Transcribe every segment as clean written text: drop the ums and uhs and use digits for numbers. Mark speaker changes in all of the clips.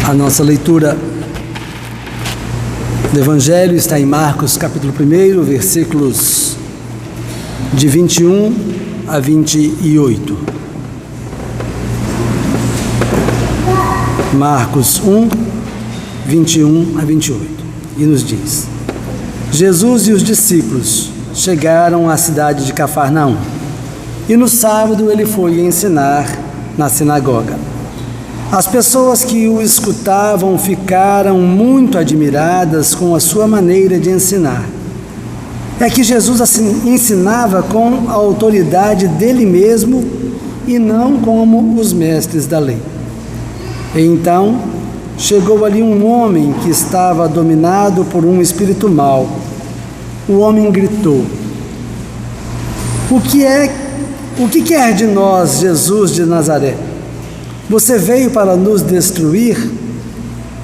Speaker 1: A nossa leitura do Evangelho está em Marcos, capítulo 1, versículos de 21 a 28. Marcos 1, 21 a 28. E nos diz: Jesus e os discípulos chegaram à cidade de Cafarnaum. E no sábado ele foi ensinar na sinagoga. As pessoas que o escutavam ficaram muito admiradas com a sua maneira de ensinar. É que Jesus assim, ensinava com a autoridade dele mesmo e não como os mestres da lei. Então chegou ali um homem que estava dominado por um espírito mau. O homem gritou: O que quer de nós, Jesus de Nazaré? Você veio para nos destruir?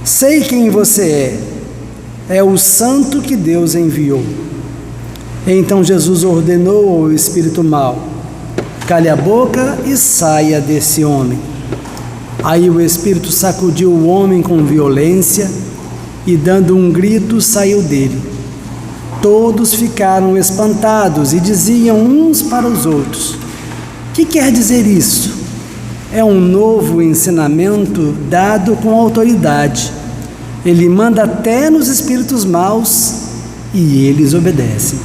Speaker 1: Sei quem você é o santo que Deus enviou. Então Jesus ordenou ao espírito mau: cale a boca e saia desse homem. Aí o espírito sacudiu o homem com violência e, dando um grito, saiu dele. Todos ficaram espantados e diziam uns para os outros: que quer dizer isso? É um novo ensinamento dado com autoridade. Ele manda até nos espíritos maus e eles obedecem.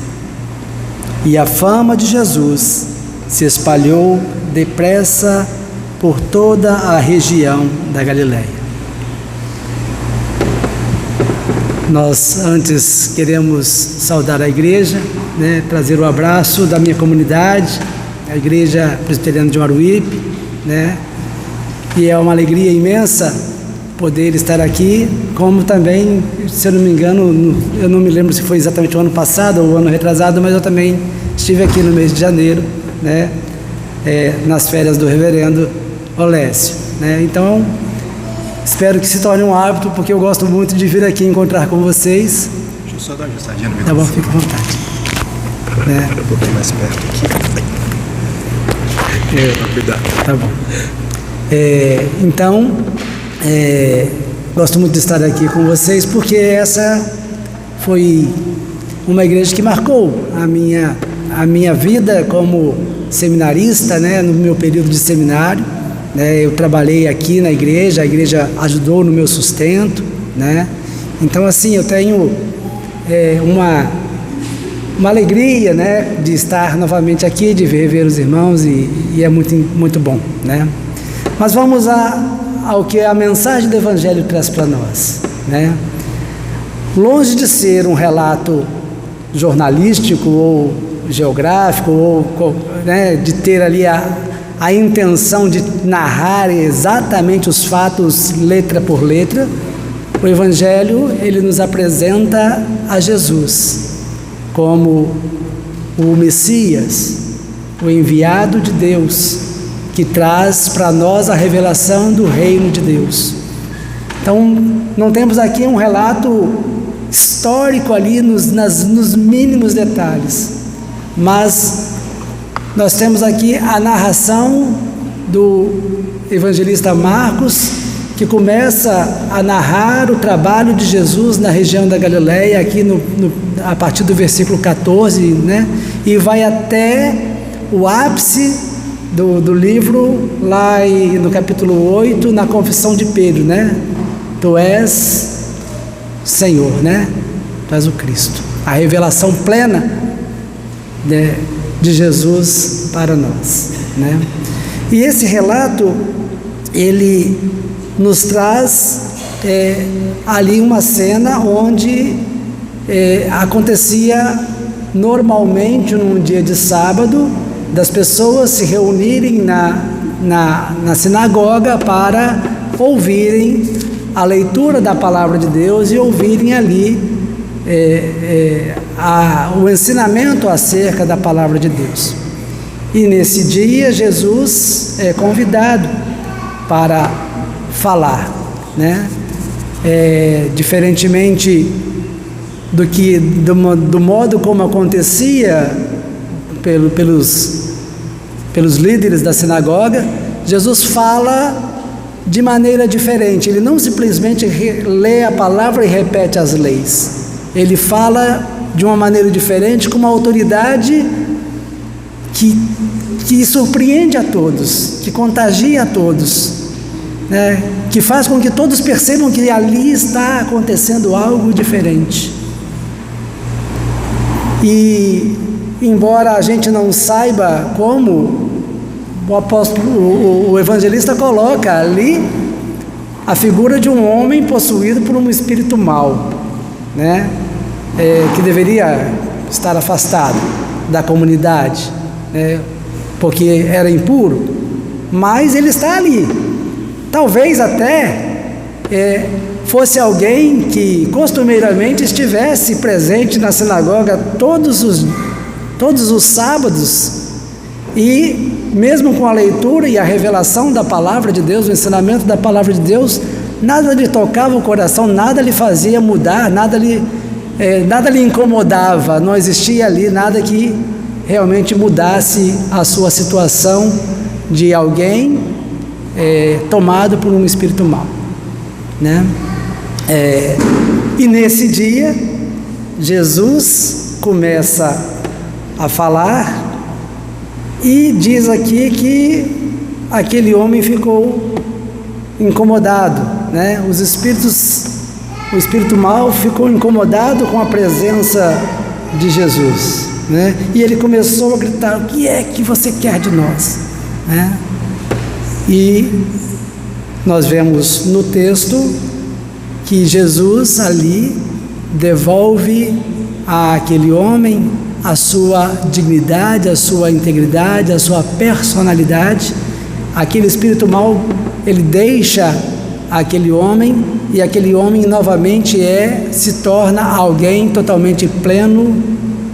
Speaker 1: E a fama de Jesus se espalhou depressa por toda a região da Galileia. Nós antes queremos saudar a igreja, trazer o abraço da minha comunidade, a Igreja Presbiteriana de Maruípe, e é uma alegria imensa poder estar aqui, como também, se eu não me engano, eu não me lembro se foi exatamente o ano passado ou o ano retrasado, mas eu também estive aqui no mês de janeiro, nas férias do reverendo Olécio, então espero que se torne um hábito, porque eu gosto muito de vir aqui encontrar com vocês.
Speaker 2: Deixa eu só dar uma ajustadinha no
Speaker 1: microfone. Tá bom, fica à vontade.
Speaker 2: Um pouquinho mais perto aqui. Cuidado.
Speaker 1: Tá bom. Então, gosto muito de estar aqui com vocês, porque essa foi uma igreja que marcou a minha vida como seminarista, no meu período de seminário. Eu trabalhei aqui na igreja, a igreja ajudou no meu sustento, Então, assim, eu tenho uma alegria, de estar novamente aqui, de rever os irmãos e é muito, muito bom, Mas vamos ao que a mensagem do Evangelho traz para nós, Longe de ser um relato jornalístico ou geográfico ou de ter ali a intenção de narrar exatamente os fatos letra por letra, o Evangelho ele nos apresenta a Jesus como o Messias, o enviado de Deus, que traz para nós a revelação do reino de Deus. Então, não temos aqui um relato histórico ali nos mínimos detalhes, mas nós temos aqui a narração do evangelista Marcos, que começa a narrar o trabalho de Jesus na região da Galileia, aqui a partir do versículo 14, e vai até o ápice do livro, lá no capítulo 8, na confissão de Pedro, Tu és Senhor, Tu és o Cristo, a revelação plena de Jesus para nós, E esse relato, ele nos traz ali uma cena onde acontecia normalmente num dia de sábado, das pessoas se reunirem na sinagoga para ouvirem a leitura da palavra de Deus e ouvirem ali o ensinamento acerca da palavra de Deus. E nesse dia Jesus é convidado para falar, diferentemente do modo como acontecia pelos líderes da sinagoga, Jesus fala de maneira diferente. Ele não simplesmente lê a palavra e repete as leis. Ele fala de uma maneira diferente, com uma autoridade que surpreende a todos, que contagia a todos, né? Que faz com que todos percebam que ali está acontecendo algo diferente. E, embora a gente não saiba como, o evangelista coloca ali a figura de um homem possuído por um espírito mau, né? Que deveria estar afastado da comunidade, né? Porque era impuro, mas ele está ali. Talvez até fosse alguém que costumeiramente estivesse presente na sinagoga todos os sábados, e mesmo com a leitura e a revelação da palavra de Deus, o ensinamento da palavra de Deus, nada lhe tocava o coração, nada lhe fazia mudar, nada lhe incomodava, não existia ali nada que realmente mudasse a sua situação de alguém tomado por um espírito mau, né? E nesse dia, Jesus começa a falar e diz aqui que aquele homem ficou incomodado, né? O espírito mau ficou incomodado com a presença de Jesus, né? E ele começou a gritar: o que é que você quer de nós, né? E nós vemos no texto que Jesus ali devolve àquele homem a sua dignidade, a sua integridade, a sua personalidade. Aquele espírito mau, ele deixa aquele homem, e aquele homem novamente se torna alguém totalmente pleno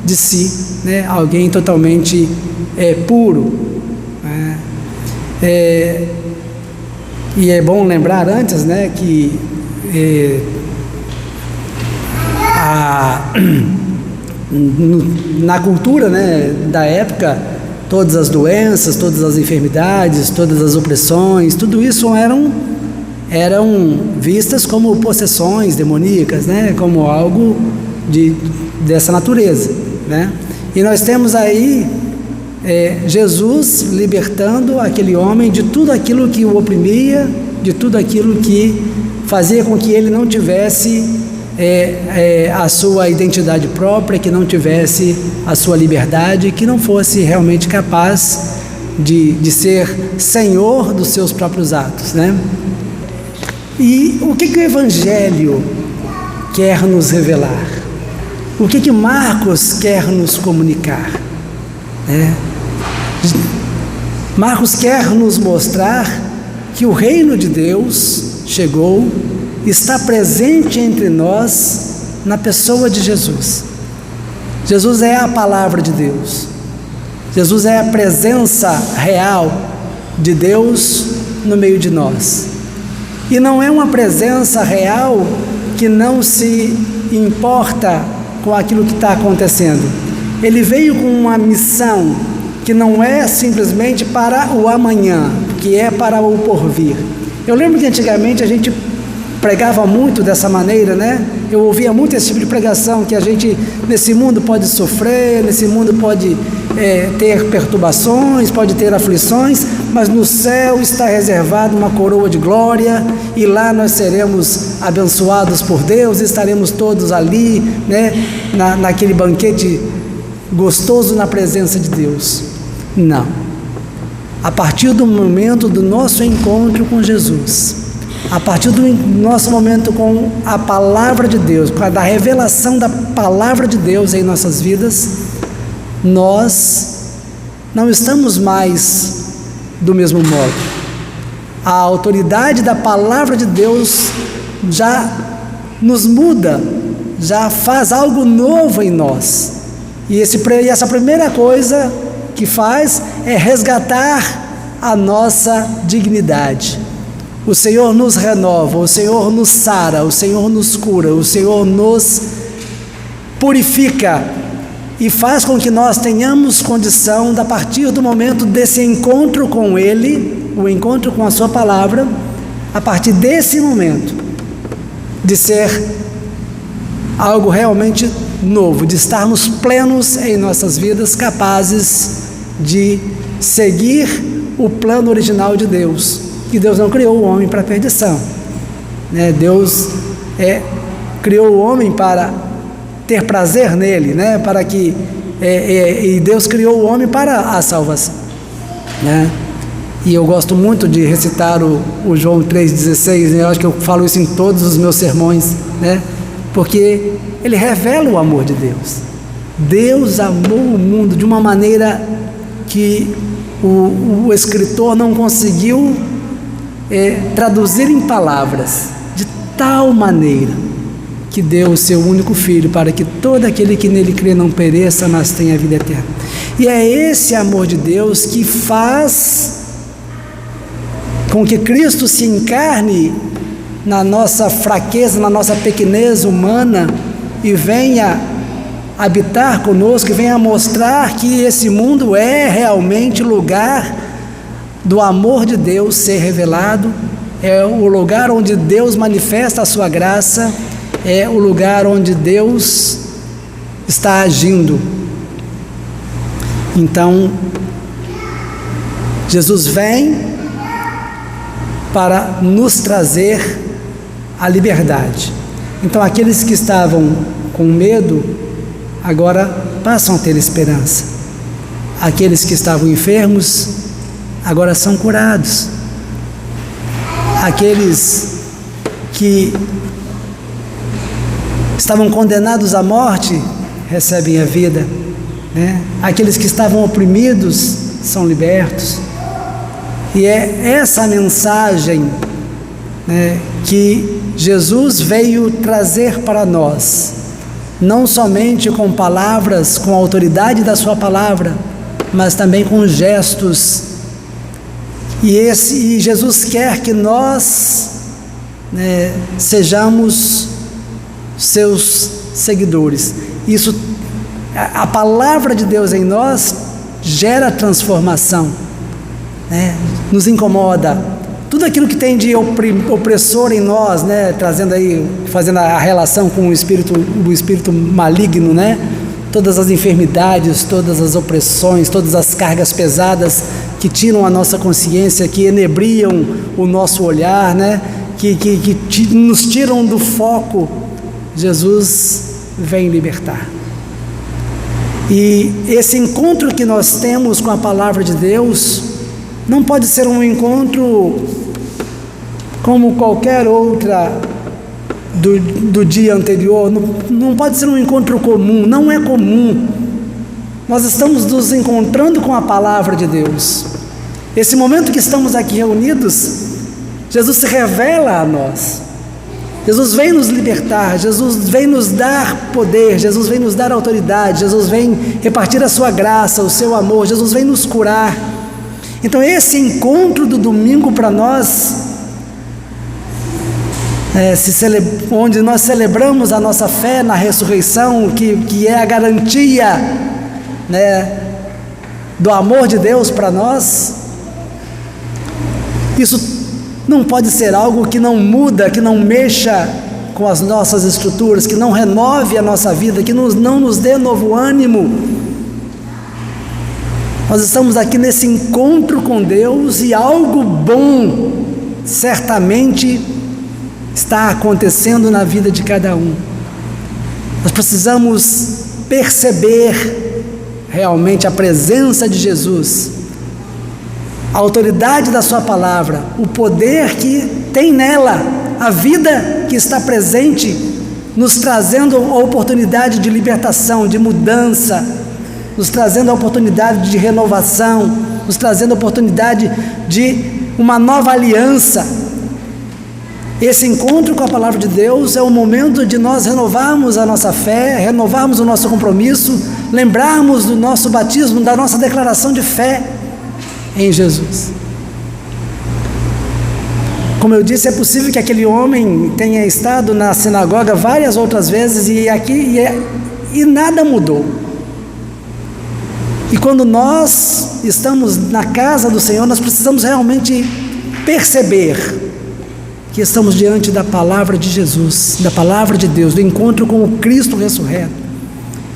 Speaker 1: de si, né? Alguém totalmente puro, né? E é bom lembrar antes, né, que na cultura, né, da época, todas as doenças, todas as enfermidades, todas as opressões, tudo isso eram vistas como possessões demoníacas, né, como algo dessa natureza, né? E nós temos aí Jesus libertando aquele homem de tudo aquilo que o oprimia, de tudo aquilo que fazia com que ele não tivesse a sua identidade própria, que não tivesse a sua liberdade, que não fosse realmente capaz de ser senhor dos seus próprios atos, né? E o que o Evangelho quer nos revelar? O que Marcos quer nos comunicar, né? Marcos quer nos mostrar que o reino de Deus chegou, está presente entre nós na pessoa de Jesus. Jesus é a palavra de Deus. Jesus é a presença real de Deus no meio de nós. E não é uma presença real que não se importa com aquilo que está acontecendo. Ele veio com uma missão que não é simplesmente para o amanhã, que é para o porvir. Eu lembro que antigamente a gente pregava muito dessa maneira, né? Eu ouvia muito esse tipo de pregação, que a gente nesse mundo pode sofrer, nesse mundo pode ter perturbações, pode ter aflições, mas no céu está reservada uma coroa de glória, e lá nós seremos abençoados por Deus, estaremos todos ali, né? Naquele banquete gostoso na presença de Deus. Não. A partir do momento do nosso encontro com Jesus, a partir do nosso momento com a palavra de Deus, da revelação da palavra de Deus em nossas vidas, nós não estamos mais do mesmo modo. A autoridade da palavra de Deus já nos muda, já faz algo novo em nós. E essa primeira coisa que faz é resgatar a nossa dignidade. O Senhor nos renova, o Senhor nos sara, o Senhor nos cura, o Senhor nos purifica e faz com que nós tenhamos condição, a partir do momento desse encontro com Ele, o encontro com a Sua palavra, a partir desse momento, de ser algo realmente novo, de estarmos plenos em nossas vidas, capazes de seguir o plano original de Deus, que Deus não criou o homem para a perdição, né? Deus criou o homem para ter prazer nele, né? Para que e Deus criou o homem para a salvação, né? E eu gosto muito de recitar o João 3,16, né? Eu acho que eu falo isso em todos os meus sermões, né? Porque ele revela o amor de Deus. Deus amou o mundo de uma maneira que o escritor não conseguiu traduzir em palavras, de tal maneira que deu o seu único Filho, para que todo aquele que nele crê não pereça, mas tenha vida eterna. E é esse amor de Deus que faz com que Cristo se encarne na nossa fraqueza, na nossa pequenez humana, e venha habitar conosco, e venha mostrar que esse mundo é realmente lugar do amor de Deus ser revelado, é o lugar onde Deus manifesta a sua graça, é o lugar onde Deus está agindo. Então, Jesus vem para nos trazer a liberdade. Então, aqueles que estavam com medo, agora passam a ter esperança. Aqueles que estavam enfermos, agora são curados. Aqueles que estavam condenados à morte, recebem a vida, né? Aqueles que estavam oprimidos são libertos. E é essa mensagem, né, que Jesus veio trazer para nós, não somente com palavras, com a autoridade da sua palavra, mas também com gestos. E Jesus quer que nós, né, sejamos seus seguidores. Isso, a palavra de Deus em nós gera transformação, né? Nos incomoda. Tudo aquilo que tem de opressor em nós, né? Fazendo a relação com o espírito maligno, né? Todas as enfermidades, todas as opressões, todas as cargas pesadas que tiram a nossa consciência, que enebriam o nosso olhar, né? Que nos tiram do foco. Jesus vem libertar. E esse encontro que nós temos com a palavra de Deus não pode ser um encontro como qualquer outra do dia anterior, não pode ser um encontro comum, não é comum. Nós estamos nos encontrando com a palavra de Deus. Esse momento que estamos aqui reunidos, Jesus se revela a nós. Jesus vem nos libertar, Jesus vem nos dar poder, Jesus vem nos dar autoridade, Jesus vem repartir a sua graça, o seu amor, Jesus vem nos curar. Então esse encontro do domingo para nós, onde nós celebramos a nossa fé na ressurreição, que é a garantia, né, do amor de Deus para nós, isso não pode ser algo que não muda, que não mexa com as nossas estruturas, que não renove a nossa vida, que não nos dê novo ânimo. Nós estamos aqui nesse encontro com Deus e algo bom certamente está acontecendo na vida de cada um. Nós precisamos perceber realmente a presença de Jesus, a autoridade da sua palavra, o poder que tem nela, a vida que está presente, nos trazendo a oportunidade de libertação, de mudança, nos trazendo a oportunidade de renovação, nos trazendo a oportunidade de uma nova aliança. Esse encontro com a palavra de Deus é o momento de nós renovarmos a nossa fé, renovarmos o nosso compromisso, lembrarmos do nosso batismo, da nossa declaração de fé em Jesus. Como eu disse, é possível que aquele homem tenha estado na sinagoga várias outras vezes e nada mudou. E quando nós estamos na casa do Senhor, nós precisamos realmente perceber que estamos diante da palavra de Jesus, da palavra de Deus, do encontro com o Cristo ressurreto.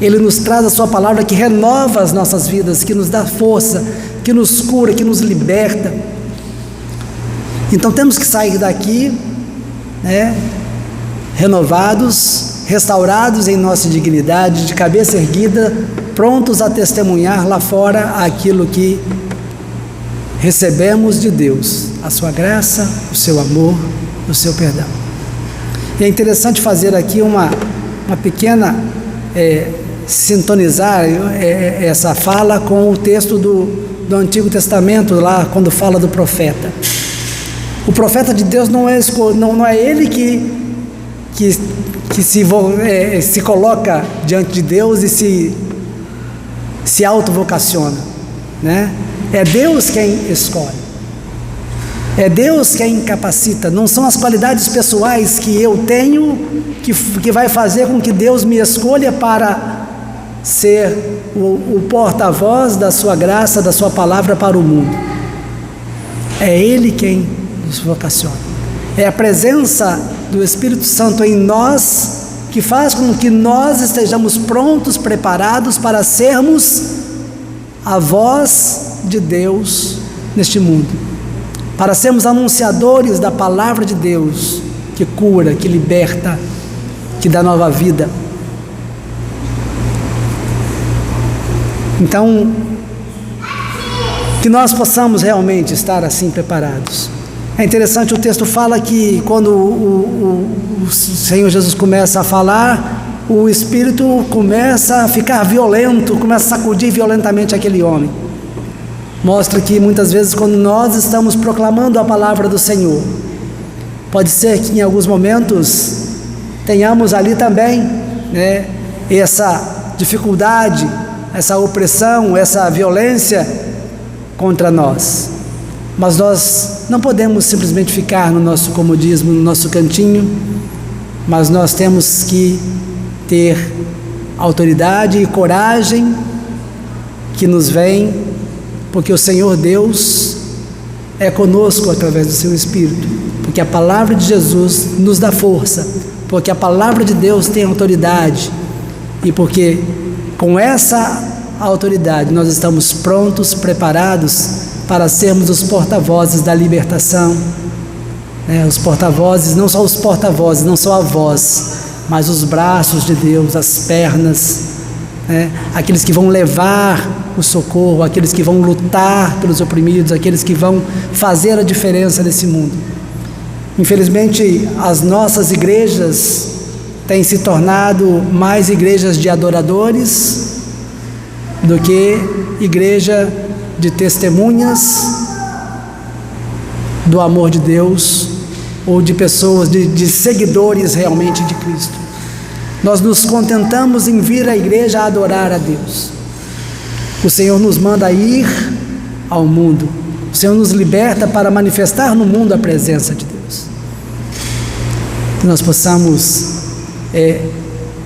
Speaker 1: Ele nos traz a sua palavra que renova as nossas vidas, que nos dá força, que nos cura, que nos liberta. Então temos que sair daqui, renovados, restaurados em nossa dignidade, de cabeça erguida, prontos a testemunhar lá fora aquilo que recebemos de Deus, a sua graça, o seu amor, o seu perdão. E é interessante fazer aqui uma pequena sintonizar essa fala com o texto do Antigo Testamento, lá quando fala do profeta. O profeta de Deus não é ele que se coloca diante de Deus e se autovocaciona, né? É Deus quem escolhe, é Deus quem capacita. Não são as qualidades pessoais que eu tenho que vai fazer com que Deus me escolha para ser o porta-voz da sua graça, da sua palavra para o mundo. É Ele quem nos vocaciona. É a presença do Espírito Santo em nós que faz com que nós estejamos prontos, preparados para sermos a voz de Deus neste mundo, para sermos anunciadores da palavra de Deus, que cura, que liberta, que dá nova vida. Então, que nós possamos realmente estar assim preparados. É interessante, o texto fala que quando o Senhor Jesus começa a falar, o Espírito começa a ficar violento, começa a sacudir violentamente aquele homem. Mostra que muitas vezes quando nós estamos proclamando a palavra do Senhor, pode ser que em alguns momentos tenhamos ali também, essa dificuldade, essa opressão, essa violência contra nós. Mas nós não podemos simplesmente ficar no nosso comodismo, no nosso cantinho, mas nós temos que ter autoridade e coragem que nos vem, porque o Senhor Deus é conosco através do seu Espírito, porque a palavra de Jesus nos dá força, porque a palavra de Deus tem autoridade, e porque com essa autoridade nós estamos prontos, preparados para sermos os porta-vozes da libertação, os porta-vozes, não só os porta-vozes, não só a voz, mas os braços de Deus, as pernas, aqueles que vão levar o socorro, aqueles que vão lutar pelos oprimidos, aqueles que vão fazer a diferença nesse mundo. Infelizmente, as nossas igrejas têm se tornado mais igrejas de adoradores do que igreja de testemunhas do amor de Deus, ou de pessoas, de seguidores realmente de Cristo. Nós nos contentamos em vir à igreja a adorar a Deus. O Senhor nos manda ir ao mundo, o Senhor nos liberta para manifestar no mundo a presença de Deus. Que nós possamos,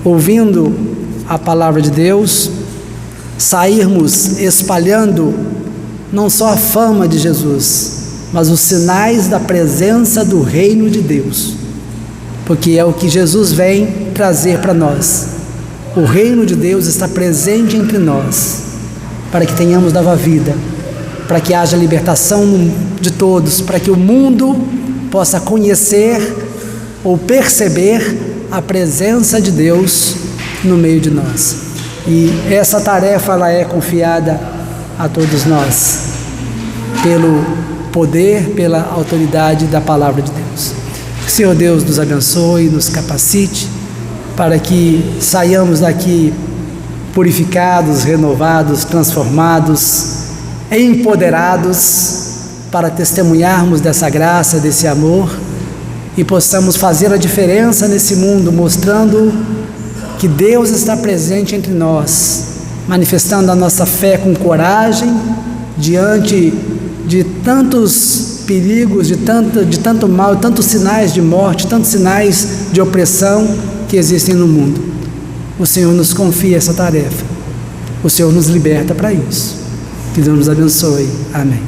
Speaker 1: ouvindo a palavra de Deus, sairmos espalhando não só a fama de Jesus, mas os sinais da presença do reino de Deus, porque é o que Jesus vem trazer para nós. O reino de Deus está presente entre nós, para que tenhamos nova vida, para que haja libertação de todos, para que o mundo possa conhecer ou perceber a presença de Deus no meio de nós. E essa tarefa ela é confiada a todos nós, pelo poder, pela autoridade da palavra de Deus. Que o Senhor Deus nos abençoe, nos capacite, para que saiamos daqui purificados, renovados, transformados, empoderados, para testemunharmos dessa graça, desse amor, e possamos fazer a diferença nesse mundo, mostrando que Deus está presente entre nós, manifestando a nossa fé com coragem, diante de tantos perigos, de tanto mal, tantos sinais de morte, tantos sinais de opressão que existem no mundo. O Senhor nos confia essa tarefa, o Senhor nos liberta para isso. Que Deus nos abençoe. Amém.